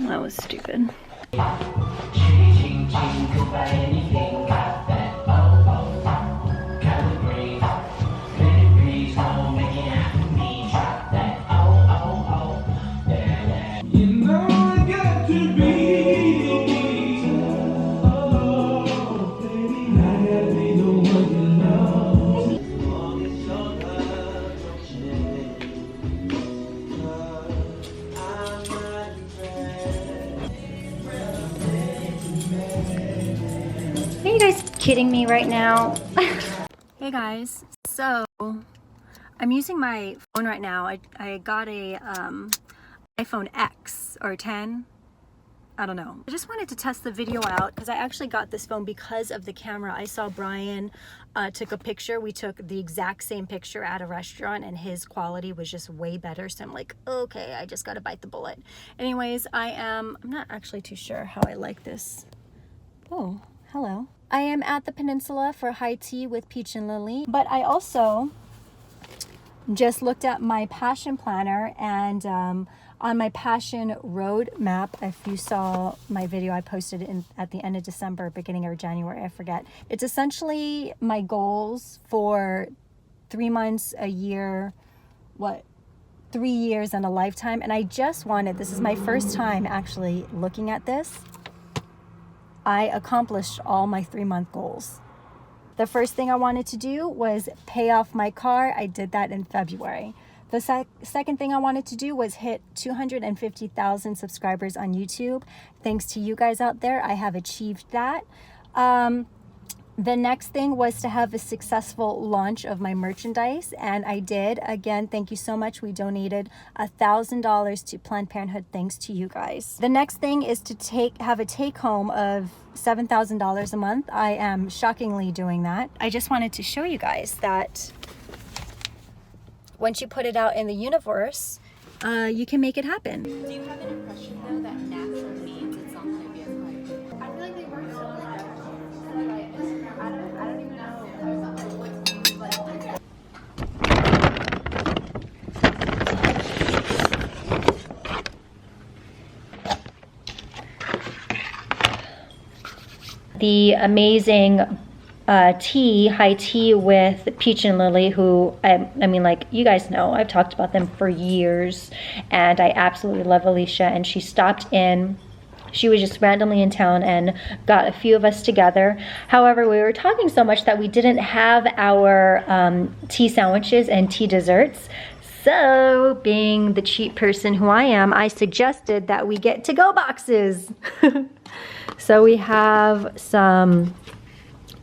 That was stupid. Are you guys kidding me right now? Hey guys, so I'm using my phone right now. I got a iPhone X or 10. I don't know. I just wanted to test the video out because I actually got this phone because of the camera. I saw Brian took a picture. We took the exact same picture at a restaurant and his quality was just way better. So I'm like, okay, I just got to bite the bullet. Anyways, I'm not actually too sure how I like this. Oh, hello. I am at the Peninsula for high tea with Peach and Lily, but I also just looked at my passion planner and on my passion road map, if you saw my video I posted at the end of December, beginning of January, I forget. It's essentially my goals for 3 months, a year, 3 years and a lifetime. And I just wanted, this is my first time actually looking at this. I accomplished all my 3-month goals. The first thing I wanted to do was pay off my car. I did that in February. The second thing I wanted to do was hit 250,000 subscribers on YouTube. Thanks to you guys out there, I have achieved that. The next thing was to have a successful launch of my merchandise, and I did. Again, thank you so much. We donated $1,000 to Planned Parenthood thanks to you guys. The next thing is to have a take home of $7,000 a month. I am shockingly doing that. I just wanted to show you guys that once you put it out in the universe, you can make it happen. Do you have an impression though that natural means it's not going to be as hard? I feel like they work so hard. I don't even know what's like. The amazing high tea with Peach and Lily, who I mean, like, you guys know, I've talked about them for years, and I absolutely love Alicia, and she stopped in. She was just randomly in town and got a few of us together. However, we were talking so much that we didn't have our tea sandwiches and tea desserts. So, being the cheap person who I am, I suggested that we get to-go boxes. So we have some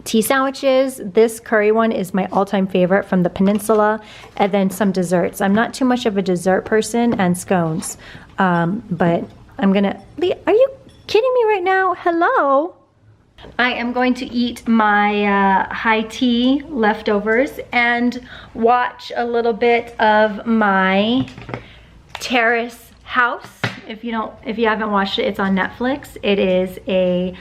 tea sandwiches. This curry one is my all-time favorite from the Peninsula, and then some desserts. I'm not too much of a dessert person, and scones, but I'm gonna, are you kidding me right now? Hello? I am going to eat my high tea leftovers and watch a little bit of my Terrace House. If you haven't watched it, it's on Netflix. It is a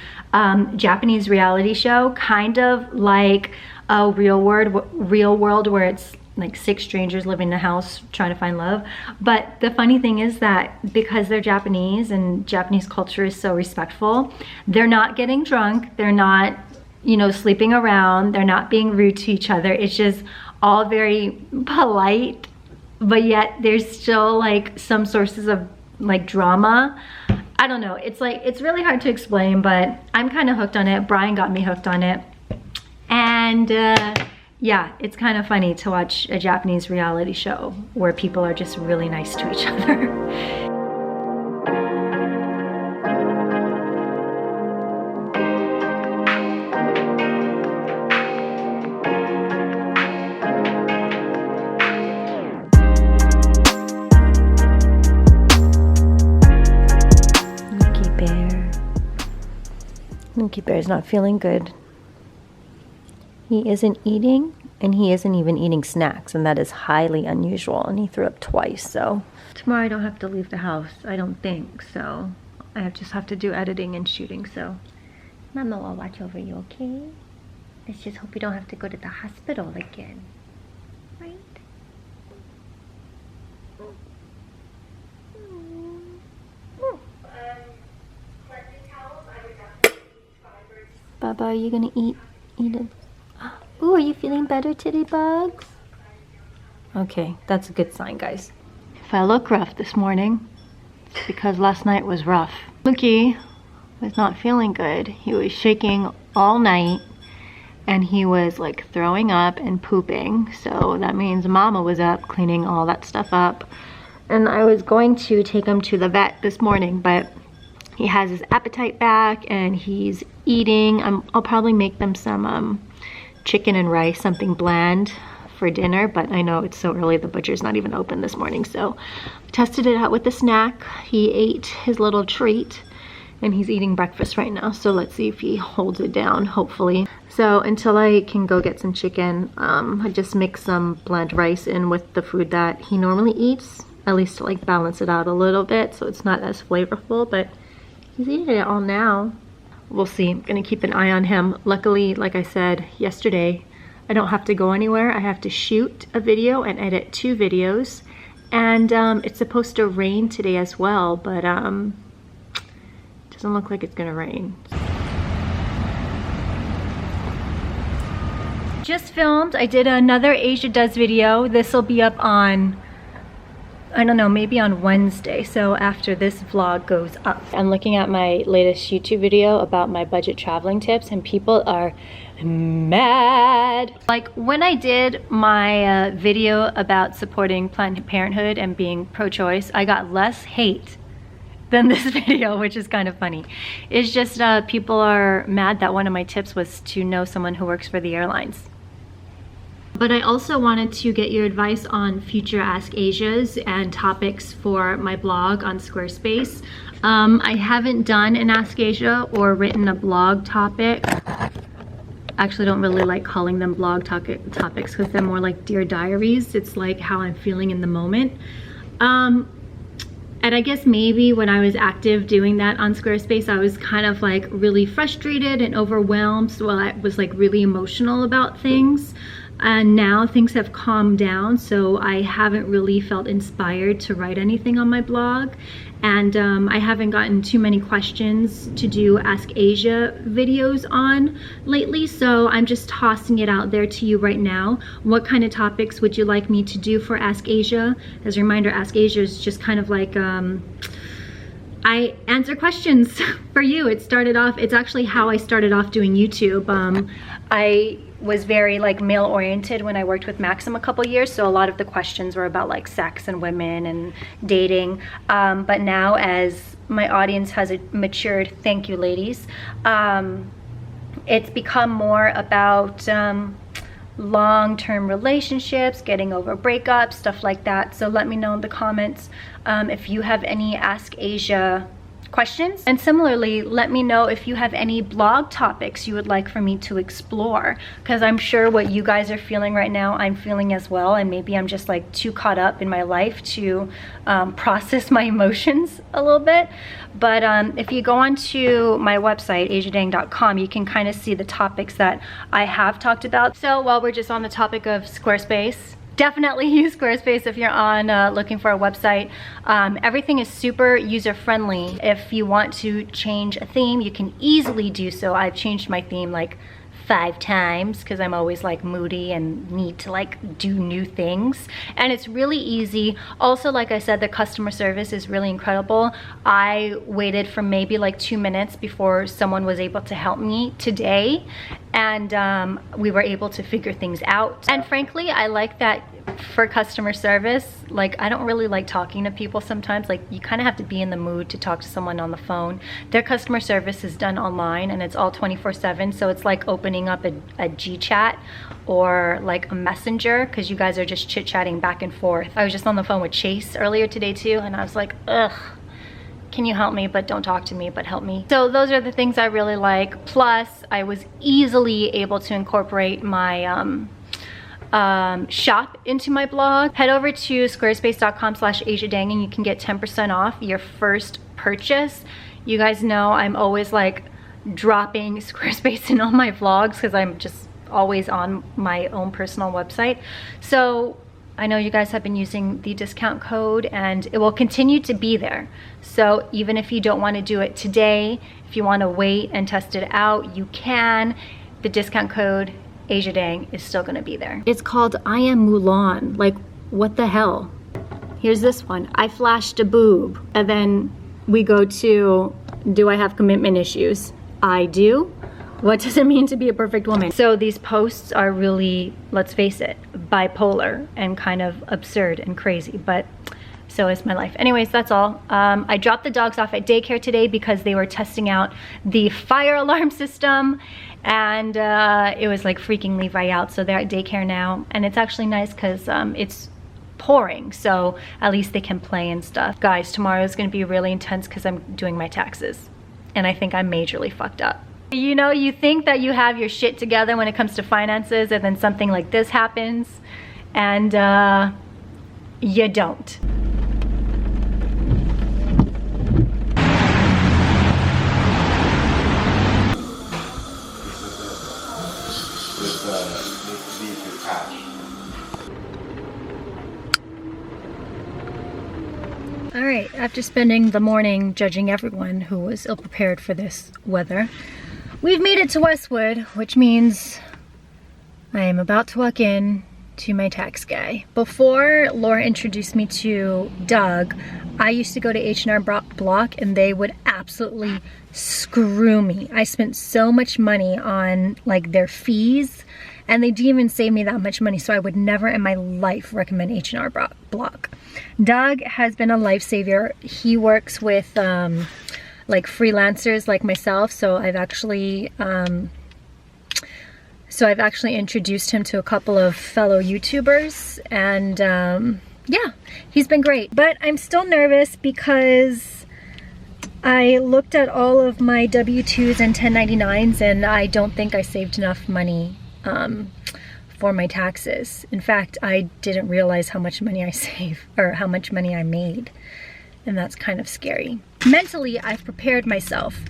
Japanese reality show, kind of like a real world where it's like 6 strangers living in a house trying to find love. But the funny thing is that because they're Japanese and Japanese culture is so respectful, they're not getting drunk, they're not, you know, sleeping around, they're not being rude to each other. It's just all very polite, but yet there's still like some sources of like drama. I don't know, it's like, it's really hard to explain, but I'm kind of hooked on it. Brian got me hooked on it, and yeah, it's kind of funny to watch a Japanese reality show where people are just really nice to each other. Monkey Bear's not feeling good. He isn't eating, and he isn't even eating snacks, and that is highly unusual, and he threw up twice. So tomorrow I don't have to leave the house, I don't think, so I just have to do editing and shooting. So Mama will watch over you, okay? Let's just hope you don't have to go to the hospital again, right? Baba, are you gonna eat it? Ooh, are you feeling better today, Bugs? Okay, that's a good sign, guys. If I look rough this morning, it's because last night was rough. Lucky was not feeling good. He was shaking all night and he was like throwing up and pooping. So that means Mama was up cleaning all that stuff up. And I was going to take him to the vet this morning, but he has his appetite back and he's eating. I'll probably make them some chicken and rice, something bland for dinner, but I know it's so early, the butcher's not even open this morning. So I tested it out with the snack. He ate his little treat and he's eating breakfast right now. So let's see if he holds it down, hopefully. So until I can go get some chicken, I just mix some bland rice in with the food that he normally eats, at least to like balance it out a little bit so it's not as flavorful, but he's eating it all now. We'll see. I'm gonna keep an eye on him. Luckily, like I said yesterday, I don't have to go anywhere. I have to shoot a video and edit 2 videos. And it's supposed to rain today as well, but it doesn't look like it's gonna rain. Just filmed. I did another Asia Does video. This will be up on, I don't know, maybe on Wednesday, so after this vlog goes up. I'm looking at my latest YouTube video about my budget traveling tips and people are mad. Like when I did my video about supporting Planned Parenthood and being pro-choice, I got less hate than this video, which is kind of funny. It's just people are mad that one of my tips was to know someone who works for the airlines. But I also wanted to get your advice on future Ask Asias and topics for my blog on Squarespace. I haven't done an Ask Asia or written a blog topic. Actually, don't really like calling them blog topics because they're more like Dear Diaries. It's like how I'm feeling in the moment. And I guess maybe when I was active doing that on Squarespace, I was kind of like really frustrated and overwhelmed. So I was like really emotional about things. And now things have calmed down, so I haven't really felt inspired to write anything on my blog. And I haven't gotten too many questions to do Ask Asia videos on lately, so I'm just tossing it out there to you right now. What kind of topics would you like me to do for Ask Asia? As a reminder, Ask Asia is just kind of like I answer questions for you. It's actually how I started off doing YouTube. I was very like male oriented when I worked with Maxim a couple years, so a lot of the questions were about like sex and women and dating. But now as my audience has matured, thank you ladies, it's become more about long-term relationships, getting over breakups, stuff like that. So let me know in the comments if you have any Ask Asia questions. And similarly, let me know if you have any blog topics you would like for me to explore, because I'm sure what you guys are feeling right now, I'm feeling as well, and maybe I'm just like too caught up in my life to process my emotions a little bit. But if you go onto my website, asiadang.com, you can kind of see the topics that I have talked about. So while we're just on the topic of Squarespace, definitely use Squarespace if you're on looking for a website. Everything is super user-friendly. If you want to change a theme, you can easily do so. I've changed my theme like 5 times because I'm always like moody and need to like do new things, and it's really easy. Also, like I said, the customer service is really incredible. I waited for maybe like 2 minutes before someone was able to help me today, and we were able to figure things out. And frankly, I like that for customer service. Like, I don't really like talking to people sometimes. Like, you kind of have to be in the mood to talk to someone on the phone. Their customer service is done online and it's all 24/7, so it's like opening up a G-chat or like a messenger, because you guys are just chit-chatting back and forth. I was just on the phone with Chase earlier today too, and I was like, ugh, can you help me, but don't talk to me, but help me. So those are the things I really like. Plus, I was easily able to incorporate my shop into my blog. Head over to squarespace.com/asiadang and you can get 10% off your first purchase. You guys know I'm always like dropping Squarespace in all my vlogs because I'm just always on my own personal website. So I know you guys have been using the discount code and it will continue to be there. So even if you don't want to do it today, if you want to wait and test it out, you can. The discount code Asia Dang is still going to be there. It's called I Am Mulan. Like, what the hell? Here's this one. I flashed a boob. And then we go to, do I have commitment issues? I do. What does it mean to be a perfect woman? So these posts are really, let's face it, bipolar and kind of absurd and crazy, but so is my life. Anyways, that's all. I dropped the dogs off at daycare today because they were testing out the fire alarm system, and it was like freaking Levi out. So they're at daycare now, and it's actually nice because it's pouring, so at least they can play and stuff. Guys, tomorrow is gonna be really intense because I'm doing my taxes, and I think I'm majorly fucked up. You know, you think that you have your shit together when it comes to finances, and then something like this happens, and you don't. All right, after spending the morning judging everyone who was ill-prepared for this weather, we've made it to Westwood, which means I am about to walk in to my tax guy. Before Laura introduced me to Doug, I used to go to H&R Block and they would absolutely screw me. I spent so much money on like their fees, and they didn't even save me that much money, so I would never in my life recommend H&R Block. Doug has been a lifesaver. He works with like freelancers like myself, so I've actually introduced him to a couple of fellow YouTubers, and yeah, he's been great. But I'm still nervous because I looked at all of my W-2s and 1099s, and I don't think I saved enough money for my taxes. In fact, I didn't realize how much money I saved or how much money I made, and that's kind of scary. Mentally, I've prepared myself.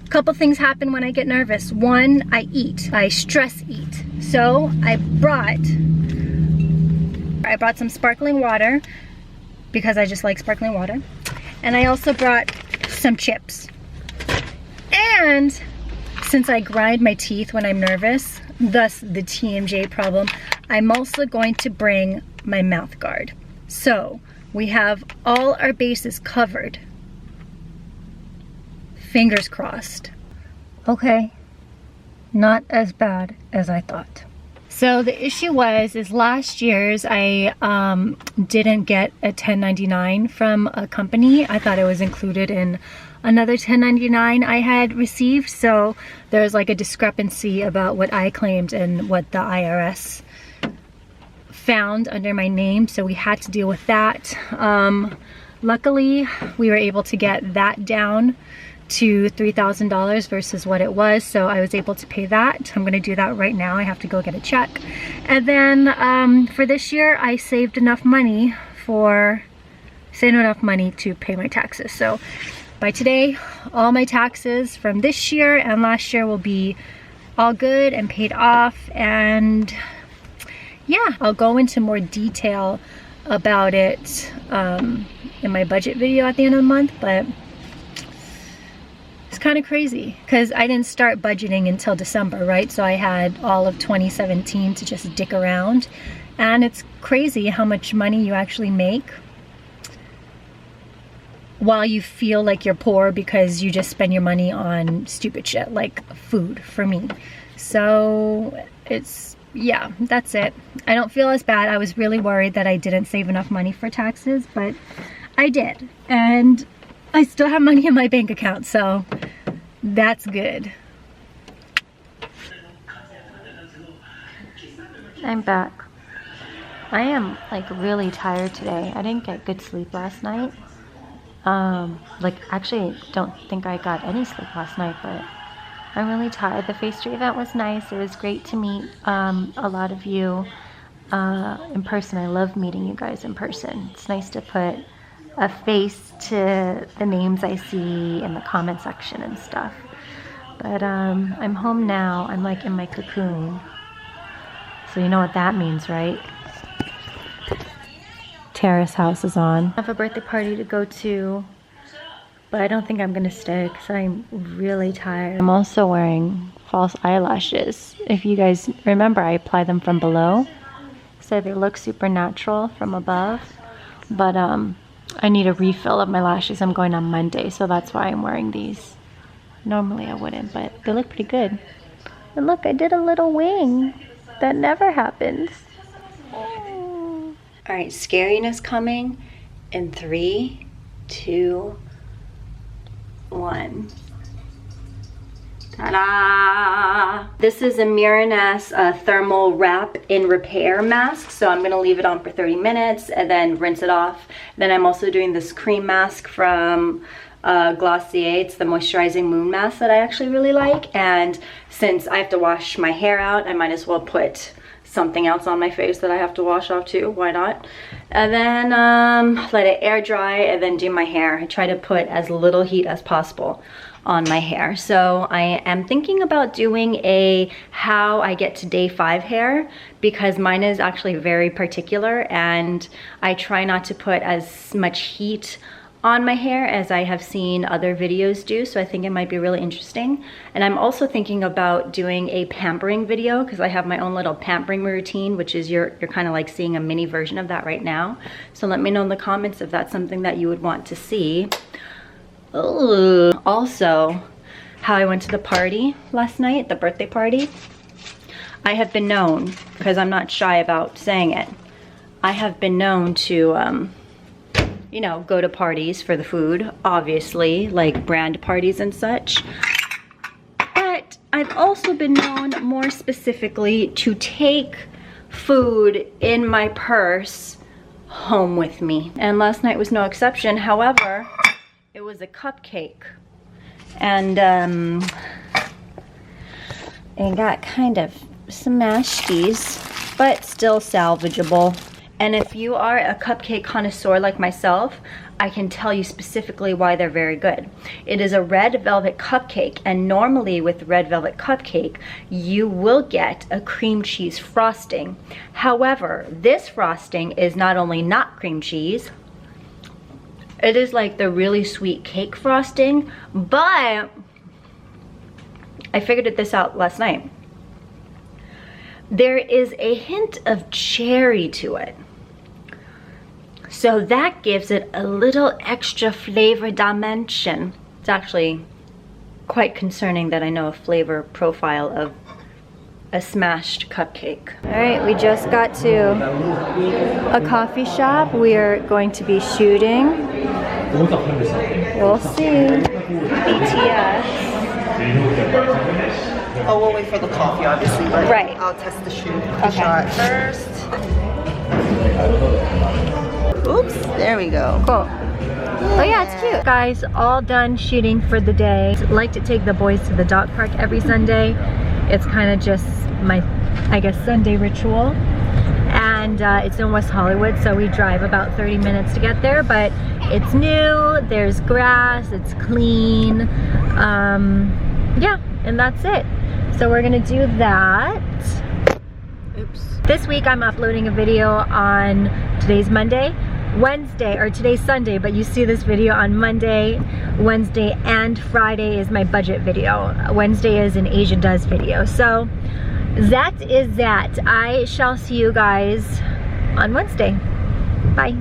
A couple things happen when I get nervous. One, I eat. I stress eat. So I brought some sparkling water because I just like sparkling water, and I also brought some chips. And since I grind my teeth when I'm nervous, thus the TMJ problem, I'm also going to bring my mouth guard. So we have all our bases covered. Fingers crossed. Okay, not as bad as I thought. So the issue is last year's I didn't get a 1099 from a company. I thought it was included in another 1099 I had received, so there's like a discrepancy about what I claimed and what the IRS found under my name, so we had to deal with that. Luckily, we were able to get that down to $3,000 versus what it was, so I was able to pay that. I'm gonna do that right now. I have to go get a check. And then for this year, I saved enough money to pay my taxes. So by today, all my taxes from this year and last year will be all good and paid off. And yeah, I'll go into more detail about it in my budget video at the end of the month, but it's kind of crazy because I didn't start budgeting until December, right? So I had all of 2017 to just dick around, and it's crazy how much money you actually make while you feel like you're poor because you just spend your money on stupid shit like food for me. So it's, yeah, that's it. I don't feel as bad. I was really worried that I didn't save enough money for taxes, but I did. And I still have money in my bank account, so that's good. I'm back. I am like really tired today. I didn't get good sleep last night. Actually don't think I got any sleep last night, but I'm really tired. The phase 3 event was nice. It was great to meet a lot of you in person. I love meeting you guys in person. It's nice to put a face to the names I see in the comment section and stuff. But I'm home now. I'm like in my cocoon. So you know what that means, right? Terrace House is on. I have a birthday party to go to, but I don't think I'm gonna stay because I'm really tired. I'm also wearing false eyelashes. If you guys remember, I apply them from below, so they look super natural from above. But I need a refill of my lashes. I'm going on Monday, so that's why I'm wearing these. Normally I wouldn't, but they look pretty good. And look, I did a little wing. That never happens. Oh. All right, scariness coming in 3, 2, 1. Ta-da! This is a Miraness thermal wrap in repair mask, so I'm gonna leave it on for 30 minutes and then rinse it off. Then I'm also doing this cream mask from Glossier. It's the moisturizing moon mask that I actually really like, and since I have to wash my hair out, I might as well put something else on my face that I have to wash off too. Why not? And then let it air dry and then do my hair. I try to put as little heat as possible on my hair. So I am thinking about doing a how I get to day 5 hair, because mine is actually very particular and I try not to put as much heat on my hair as I have seen other videos do, so I think it might be really interesting. And I'm also thinking about doing a pampering video, because I have my own little pampering routine, which is you're kind of like seeing a mini version of that right now. So let me know in the comments if that's something that you would want to see. Ooh. Also, how I went to the party last night, the birthday party. I have been known, because I'm not shy about saying it, I have been known to you know, go to parties for the food, obviously, like brand parties and such. But I've also been known more specifically to take food in my purse home with me. And last night was no exception. However, it was a cupcake. And it got kind of smashed, but still salvageable. And if you are a cupcake connoisseur like myself, I can tell you specifically why they're very good. It is a red velvet cupcake, and normally with red velvet cupcake, you will get a cream cheese frosting. However, this frosting is not only not cream cheese, it is like the really sweet cake frosting, but I figured this out last night. There is a hint of cherry to it. So that gives it a little extra flavor dimension. It's actually quite concerning that I know a flavor profile of a smashed cupcake. All right, we just got to a coffee shop. We are going to be shooting. We'll see. BTS. Oh, we'll wait for the coffee, obviously, but right. I'll test the shot first. Oops, there we go. Cool. Oh yeah, it's cute. Guys, all done shooting for the day. I like to take the boys to the dog park every Sunday. It's kind of just my, I guess, Sunday ritual. And it's in West Hollywood, so we drive about 30 minutes to get there, but it's new, there's grass, it's clean. Yeah, and that's it. So we're gonna do that. Oops. This week I'm uploading a video on, today's Monday, Wednesday, or today's Sunday, but you see this video on Monday, Wednesday, and Friday is my budget video. Wednesday is an Asia Does video. So that is that. I shall see you guys on Wednesday. Bye.